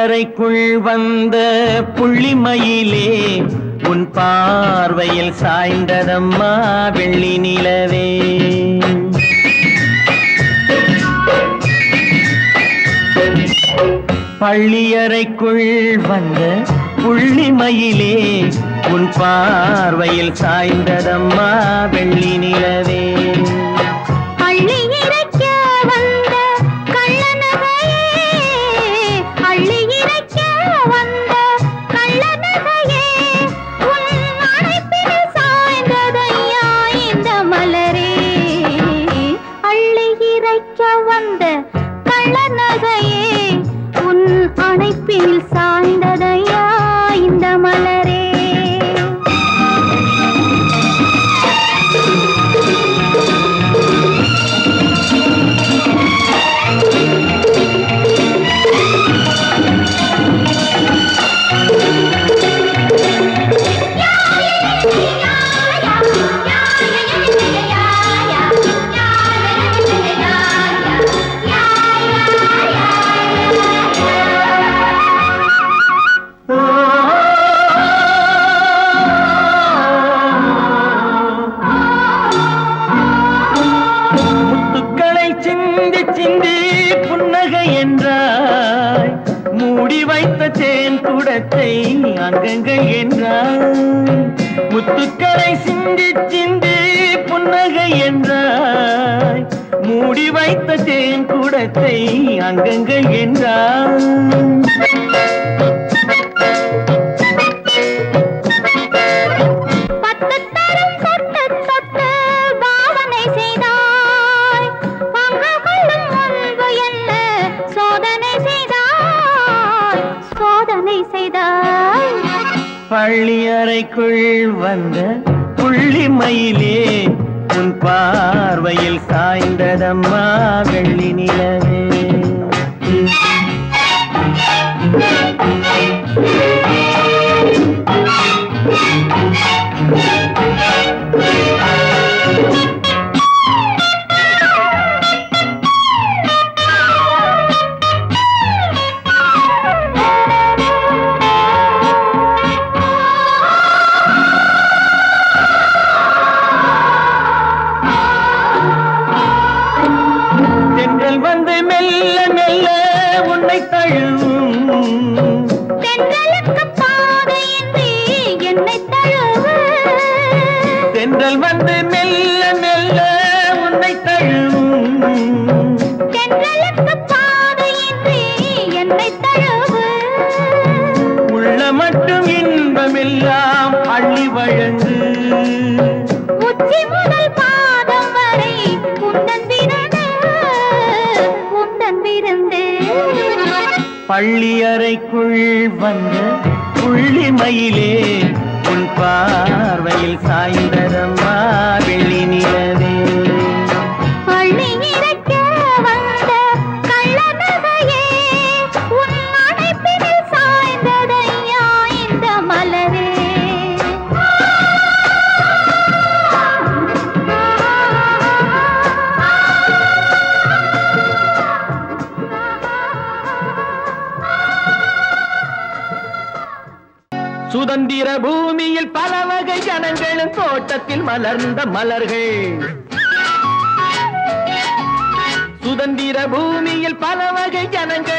பள்ளியறைக்குள் வந்த புள்ளிமயிலே உன் பார்வையில் சாய்ந்ததம்மா வெள்ளி நிலவே. பள்ளியறைக்குள் வந்த புள்ளிமயிலே உன் பார்வையில் சாய்ந்ததம்மா வெள்ளி நிலவே. அணைப்பில் சாய்ந்ததையா இந்த மலரே. புன்னகை என்றாய் மூடி வைத்த தேன் குடத்தை அங்கங்கள் என்றாய். முத்துக்களை சிந்தி சிந்தி புன்னகை என்றாய் மூடி வைத்த தேன் குடத்தை அங்கங்கள் என்றாய். பள்ளியறைக்குள் வந்த புள்ளிமயிலே உன் பார்வையில் சாய்ந்ததம்மா வெள்ளி நிலவே. வந்து மெல்ல மெல்ல உன்னை தழுவும் தென்றலுக்கு பாதையின்றி என்னை தழுவும். தென்றல் வந்து மெல்ல மெல்ல உன்னை தழுவும் தென்றலுக்கு பாதையின்றி என்னை தழுவும். உள்ள மட்டும் இன்பமெல்லாம் அள்ளி வழங்கு. உச்சி முதல் பாதம் வரை உந்தன் விரந்து பள்ளியறைக்குள் வந்த புள்ளிமயிலே உன் பார்வையில் சாய்ந்ததம்மா வெள்ளி நிலவே. பள்ளி இறைக்க வந்த கள்ள நகையே உன் அணைப்பினில் சாய்ந்ததையா இந்த மலரே. சுதந்திர பூமியில் பல வகை ஜனங்களும் தோட்டத்தில் மலர்ந்த மலர்கள். சுதந்திர பூமியில் பல வகை ஜனங்களும்